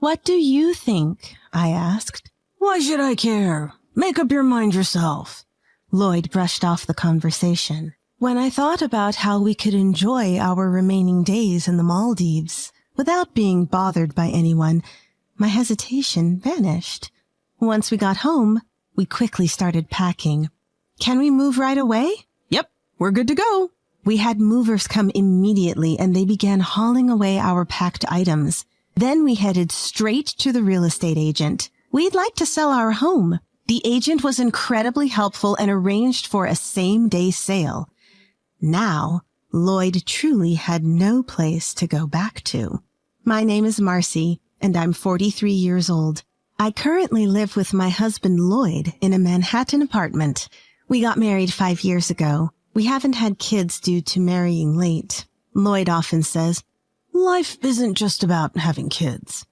"What do you think?" I asked. "Why should I care? Make up your mind yourself." Lloyd brushed off the conversation. When I thought about how we could enjoy our remaining days in the Maldives without being bothered by anyone, my hesitation vanished. Once we got home, we quickly started packing. "Can we move right away?" "Yep, we're good to go." We had movers come immediately, and they began hauling away our packed items. Then we headed straight to the real estate agent. We'd like to sell our home. The agent was incredibly helpful and arranged for a same-day sale. Now, Lloyd truly had no place to go back to. My name is Marcy, and I'm 43 years old. I currently live with my husband Lloyd in a Manhattan apartment. We got married 5 years ago. We haven't had kids due to marrying late. Lloyd often says, "Life isn't just about having kids."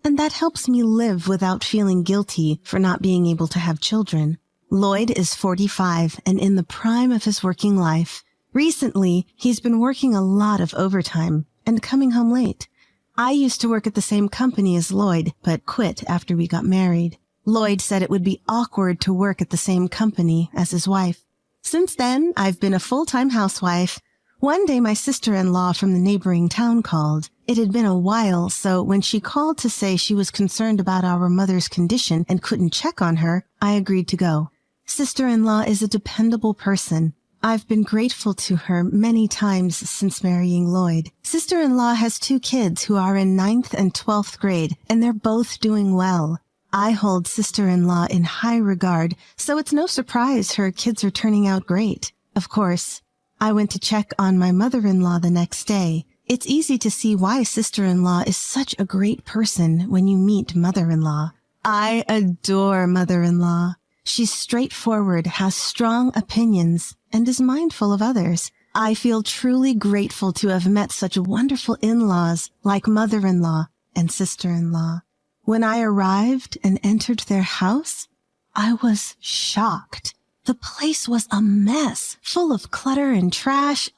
And that helps me live without feeling guilty for not being able to have children. Lloyd is 45 and in the prime of his working life. Recently, he's been working a lot of overtime and coming home late. I used to work at the same company as Lloyd, but quit after we got married. Lloyd said it would be awkward to work at the same company as his wife. Since then, I've been a full-time housewife. One day my sister-in-law from the neighboring town called. It had been a while, so when she called to say she was concerned about our mother's condition and couldn't check on her, I agreed to go. Sister-in-law is a dependable person. I've been grateful to her many times since marrying Lloyd. Sister-in-law has 2 kids who are in 9th and 12th grade, and they're both doing well. I hold sister-in-law in high regard, so it's no surprise her kids are turning out great. Of course, I went to check on my mother-in-law the next day. It's easy to see why sister-in-law is such a great person when you meet mother-in-law. I adore mother-in-law. She's straightforward, has strong opinions, and is mindful of others. I feel truly grateful to have met such wonderful in-laws like mother-in-law and sister-in-law. When I arrived and entered their house, I was shocked. The place was a mess, full of clutter and trash.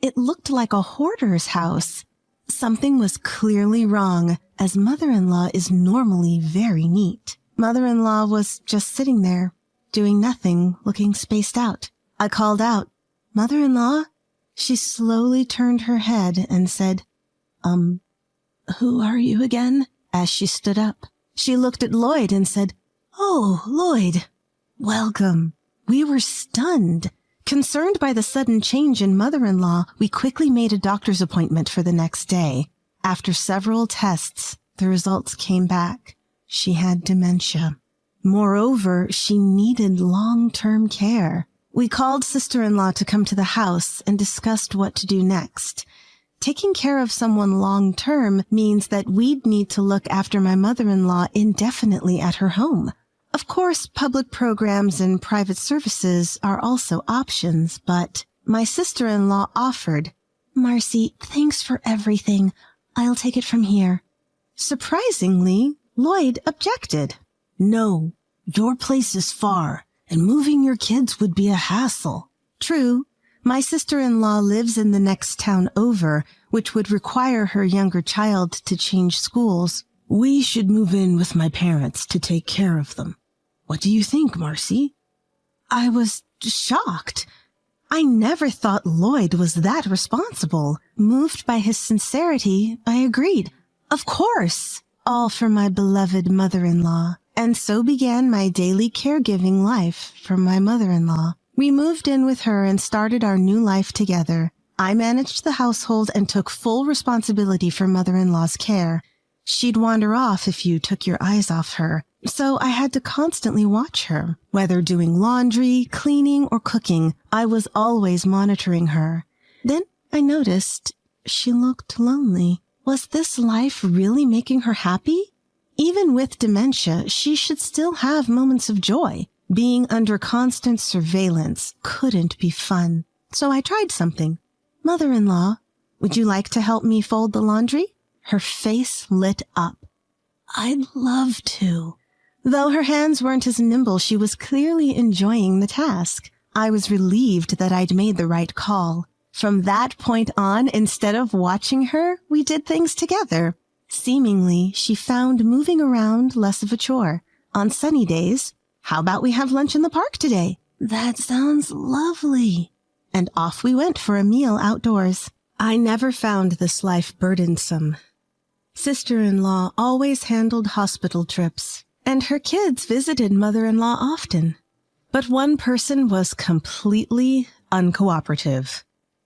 It looked like a hoarder's house. Something was clearly wrong, as mother-in-law is normally very neat. Mother-in-law was just sitting there, doing nothing, looking spaced out. I called out, "Mother-in-law?" She slowly turned her head and said, "Who are you again?" As she stood up, she looked at Lloyd and said, "Oh, Lloyd, welcome." We were stunned. Concerned by the sudden change in mother-in-law, we quickly made a doctor's appointment for the next day. After several tests, the results came back. She had dementia. Moreover, she needed long-term care. We called sister-in-law to come to the house and discussed what to do next. Taking care of someone long-term means that we'd need to look after my mother-in-law indefinitely at her home. Of course, public programs and private services are also options, but my sister-in-law offered, "Marcy, thanks for everything. I'll take it from here." Surprisingly, Lloyd objected. "No, your place is far, and moving your kids would be a hassle." True. My sister-in-law lives in the next town over, which would require her younger child to change schools. "We should move in with my parents to take care of them. What do you think, Marcy?" I was shocked. I never thought Lloyd was that responsible. Moved by his sincerity, I agreed. Of course, all for my beloved mother-in-law. And so began my daily caregiving life for my mother-in-law. We moved in with her and started our new life together. I managed the household and took full responsibility for mother-in-law's care. She'd wander off if you took your eyes off her, so I had to constantly watch her. Whether doing laundry, cleaning, or cooking, I was always monitoring her. Then I noticed she looked lonely. Was this life really making her happy? Even with dementia, she should still have moments of joy. Being under constant surveillance couldn't be fun. So I tried something. "Mother-in-law, would you like to help me fold the laundry?" Her face lit up. "I'd love to." Though her hands weren't as nimble, she was clearly enjoying the task. I was relieved that I'd made the right call. From that point on, instead of watching her, we did things together. Seemingly, she found moving around less of a chore. On sunny days, how about we have lunch in the park today? That sounds lovely. And off we went for a meal outdoors. I never found this life burdensome. Sister-in-law always handled hospital trips, and her kids visited mother-in-law often. But one person was completely uncooperative.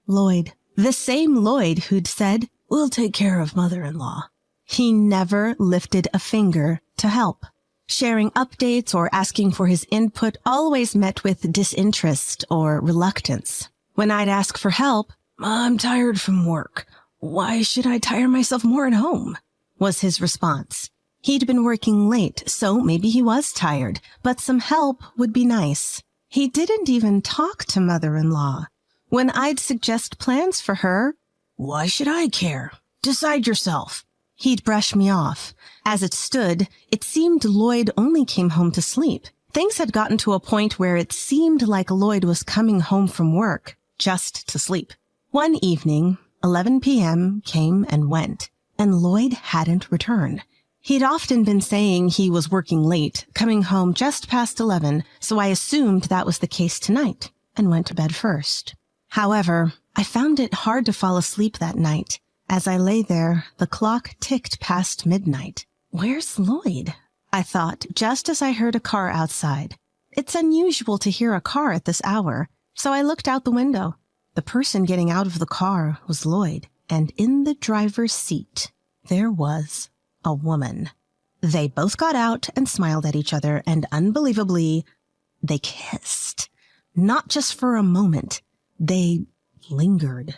Lloyd. The same Lloyd who'd said, "We'll take care of mother-in-law." He never lifted a finger to help. Sharing updates or asking for his input always met with disinterest or reluctance. When I'd ask for help, "I'm tired from work. Why should I tire myself more at home?" was his response. He'd been working late, so maybe he was tired, but some help would be nice. He didn't even talk to mother-in-law. When I'd suggest plans for her, "Why should I care? Decide yourself." He'd brush me off. As it stood, it seemed Lloyd only came home to sleep. Things had gotten to a point where it seemed like Lloyd was coming home from work just to sleep. One evening, 11 p.m. came and went, and Lloyd hadn't returned. He'd often been saying he was working late, coming home just past 11, so I assumed that was the case tonight and went to bed first. However, I found it hard to fall asleep that night. As I lay there, the clock ticked past midnight. Where's Lloyd? I thought, just as I heard a car outside. It's unusual to hear a car at this hour, so I looked out the window. The person getting out of the car was Lloyd, and in the driver's seat, there was a woman. They both got out and smiled at each other, and unbelievably, they kissed. Not just for a moment. They lingered.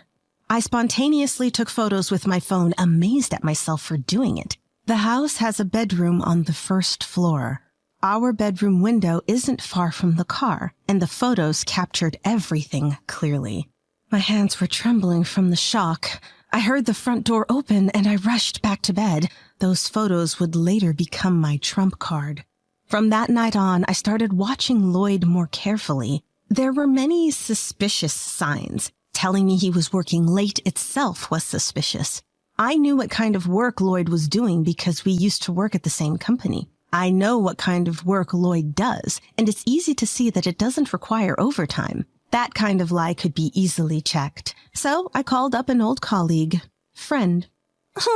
I spontaneously took photos with my phone, amazed at myself for doing it. The house has a bedroom on the first floor. Our bedroom window isn't far from the car, and the photos captured everything clearly. My hands were trembling from the shock. I heard the front door open, and I rushed back to bed. Those photos would later become my trump card. From that night on, I started watching Lloyd more carefully. There were many suspicious signs. Telling me he was working late itself was suspicious. I knew what kind of work Lloyd was doing because we used to work at the same company. I know what kind of work Lloyd does, and it's easy to see that it doesn't require overtime. That kind of lie could be easily checked. So I called up an old colleague, friend.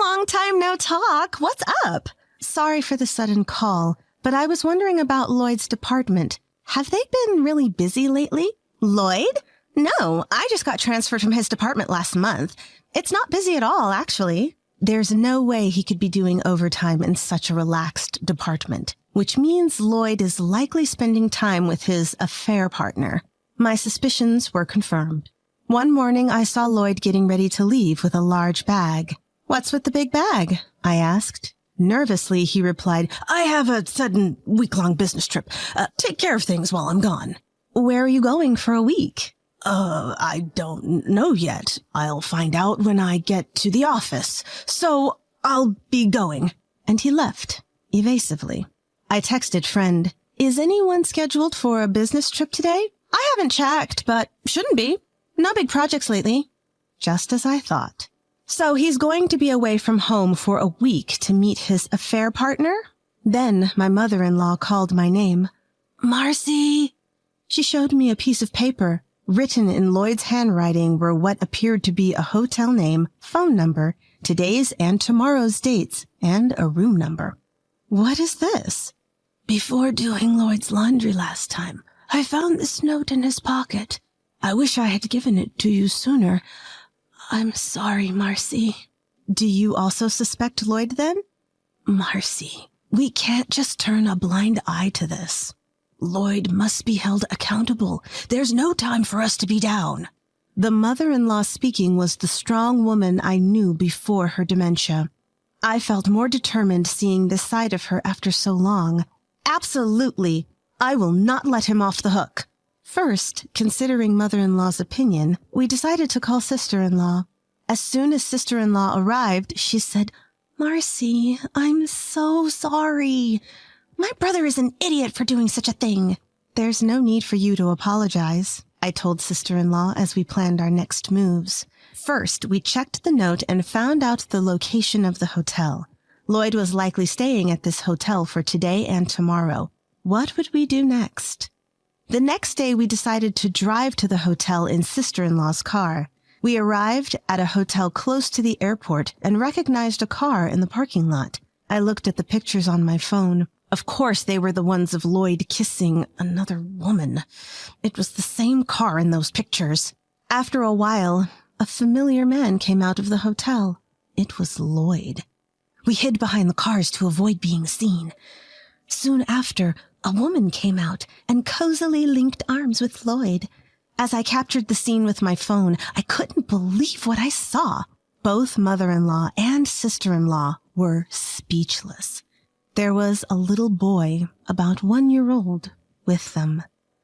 "Long time no talk. What's up?" "Sorry for the sudden call, but I was wondering about Lloyd's department. Have they been really busy lately?" "Lloyd? No, I just got transferred from his department last month. It's not busy at all, actually." There's no way he could be doing overtime in such a relaxed department, which means Lloyd is likely spending time with his affair partner. My suspicions were confirmed. One morning, I saw Lloyd getting ready to leave with a large bag. "What's with the big bag?" I asked. Nervously, he replied, "I have a sudden week-long business trip. Take care of things while I'm gone." "Where are you going for a week?" I don't know yet. I'll find out when I get to the office. So I'll be going." And he left, evasively. I texted friend, "Is anyone scheduled for a business trip today?" "I haven't checked, but shouldn't be. No big projects lately." Just as I thought. So he's going to be away from home for a week to meet his affair partner? Then my mother-in-law called my name. "Marcy." She showed me a piece of paper. Written in Lloyd's handwriting were what appeared to be a hotel name, phone number, today's and tomorrow's dates, and a room number. "What is this?" "Before doing Lloyd's laundry last time, I found this note in his pocket. I wish I had given it to you sooner. I'm sorry, Marcy." "Do you also suspect Lloyd then?" "Marcy, we can't just turn a blind eye to this. Lloyd must be held accountable. There's no time for us to be down." The mother-in-law speaking was the strong woman I knew before her dementia. I felt more determined seeing this side of her after so long. "Absolutely. I will not let him off the hook." First, considering mother-in-law's opinion, we decided to call sister-in-law. As soon as sister-in-law arrived, she said, "Marcy, I'm so sorry. My brother is an idiot for doing such a thing." "There's no need for you to apologize," I told sister-in-law as we planned our next moves. First, we checked the note and found out the location of the hotel. Lloyd was likely staying at this hotel for today and tomorrow. What would we do next? The next day, we decided to drive to the hotel in sister-in-law's car. We arrived at a hotel close to the airport and recognized a car in the parking lot. I looked at the pictures on my phone. Of course, they were the ones of Lloyd kissing another woman. It was the same car in those pictures. After a while, a familiar man came out of the hotel. It was Lloyd. We hid behind the cars to avoid being seen. Soon after, a woman came out and cozily linked arms with Lloyd. As I captured the scene with my phone, I couldn't believe what I saw. Both mother-in-law and sister-in-law were speechless. There was a little boy, about 1 year old, with them.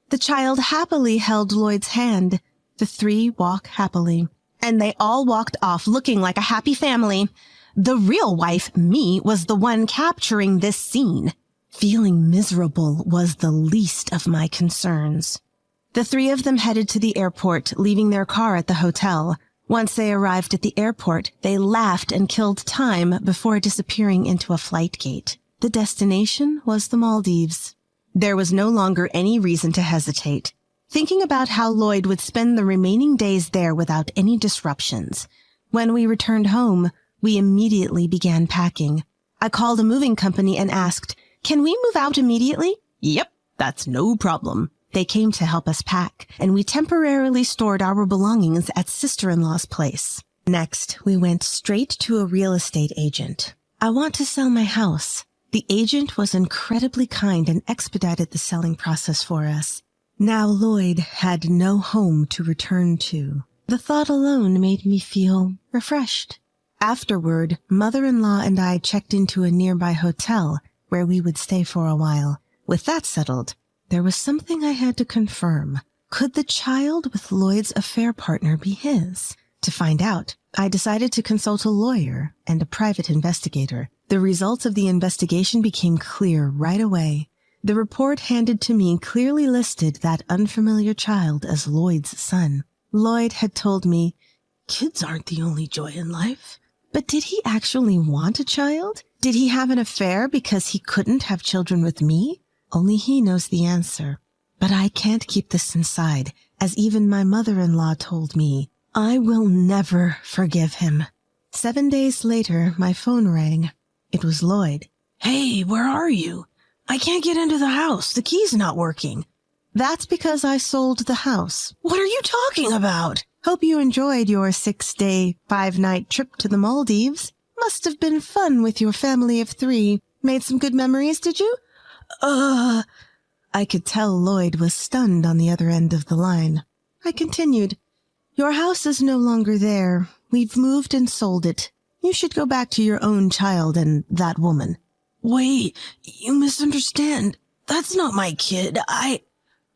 The child happily held Lloyd's hand. The three walk happily, and they all walked off looking like a happy family. The real wife, me, was the one capturing this scene. Feeling miserable was the least of my concerns. The three of them headed to the airport, leaving their car at the hotel. Once they arrived at the airport, they laughed and killed time before disappearing into a flight gate. The destination was the Maldives. There was no longer any reason to hesitate. Thinking about how Lloyd would spend the remaining days there without any disruptions. When we returned home, we immediately began packing. I called a moving company and asked, "Can we move out immediately?" "Yep, that's no problem." They came to help us pack, and we temporarily stored our belongings at sister-in-law's place. Next, we went straight to a real estate agent. "I want to sell my house." The agent was incredibly kind and expedited the selling process for us. Now Lloyd had no home to return to. The thought alone made me feel refreshed. Afterward, mother-in-law and I checked into a nearby hotel where we would stay for a while. With that settled, there was something I had to confirm. Could the child with Lloyd's affair partner be his? To find out, I decided to consult a lawyer and a private investigator. The results of the investigation became clear right away. The report handed to me clearly listed that unfamiliar child as Lloyd's son. Lloyd had told me, "Kids aren't the only joy in life." But did he actually want a child? Did he have an affair because he couldn't have children with me? Only he knows the answer. But I can't keep this inside, as even my mother-in-law told me. I will never forgive him. 7 days later, my phone rang. It was Lloyd. "Hey, where are you? I can't get into the house. The key's not working." "That's because I sold the house." "What are you talking about?" "Hope you enjoyed your 6-day, 5-night trip to the Maldives. Must have been fun with your family of 3. Made some good memories, did you?" I could tell Lloyd was stunned on the other end of the line. I continued, "Your house is no longer there. We've moved and sold it. You should go back to your own child and that woman." "Wait, you misunderstand. That's not my kid.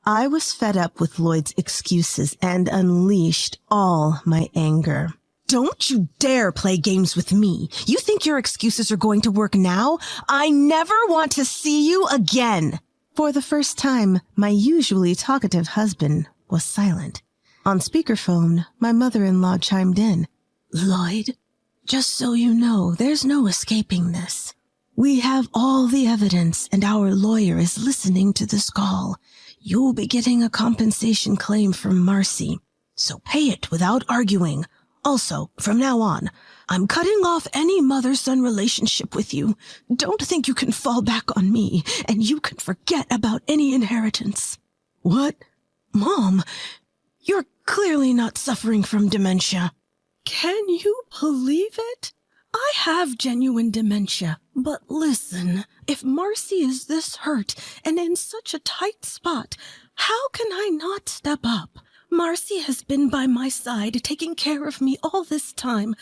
I was fed up with Lloyd's excuses and unleashed all my anger. "Don't you dare play games with me. You think your excuses are going to work now? I never want to see you again." For the first time, my usually talkative husband was silent. On speakerphone, my mother-in-law chimed in. "Lloyd, just so you know, there's no escaping this. We have all the evidence, and our lawyer is listening to this call. You'll be getting a compensation claim from Marcy, so pay it without arguing. Also, from now on, I'm cutting off any mother-son relationship with you. Don't think you can fall back on me, and you can forget about any inheritance." "What? Mom, you're clearly not suffering from dementia." "Can you believe it? I have genuine dementia. But listen, if Marcy is this hurt and in such a tight spot, how can I not step up? Marcy has been by my side, taking care of me all this time.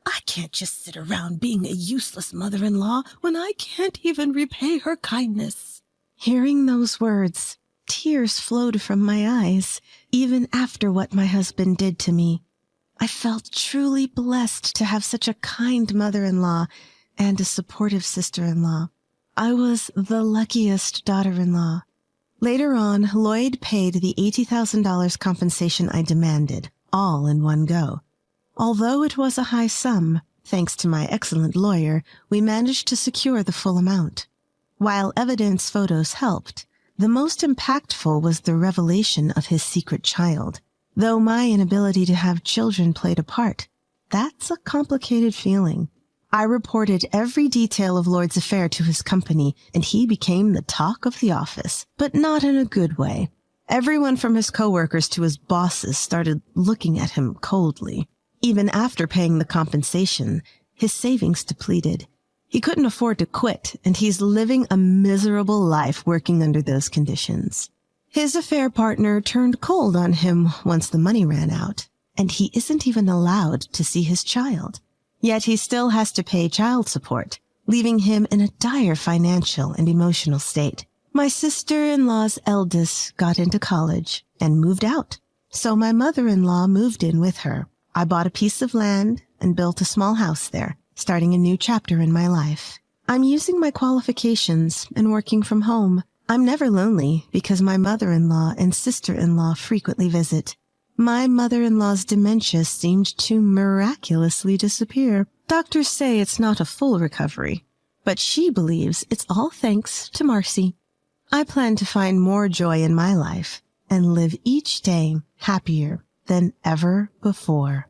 I can't just sit around being a useless mother-in-law when I can't even repay her kindness." Hearing those words, tears flowed from my eyes, even after what my husband did to me. I felt truly blessed to have such a kind mother-in-law and a supportive sister-in-law. I was the luckiest daughter-in-law. Later on, Lloyd paid the $80,000 compensation I demanded, all in one go. Although it was a high sum, Thanks to my excellent lawyer, we managed to secure the full amount. While evidence photos helped, the most impactful was the revelation of his secret child. Though my inability to have children played a part, that's a complicated feeling. I reported every detail of Lloyd's affair to his company, and he became the talk of the office, but not in a good way. Everyone from his coworkers to his bosses started looking at him coldly. Even after paying the compensation, his savings depleted. He couldn't afford to quit, and he's living a miserable life working under those conditions. His affair partner turned cold on him once the money ran out, and he isn't even allowed to see his child. Yet he still has to pay child support, leaving him in a dire financial and emotional state. My sister-in-law's eldest got into college and moved out, so my mother-in-law moved in with her. I bought a piece of land and built a small house there, starting a new chapter in my life. I'm using my qualifications and working from home. I'm never lonely because my mother-in-law and sister-in-law frequently visit. My mother-in-law's dementia seemed to miraculously disappear. Doctors say it's not a full recovery, but she believes it's all thanks to Marcy. I plan to find more joy in my life and live each day happier than ever before.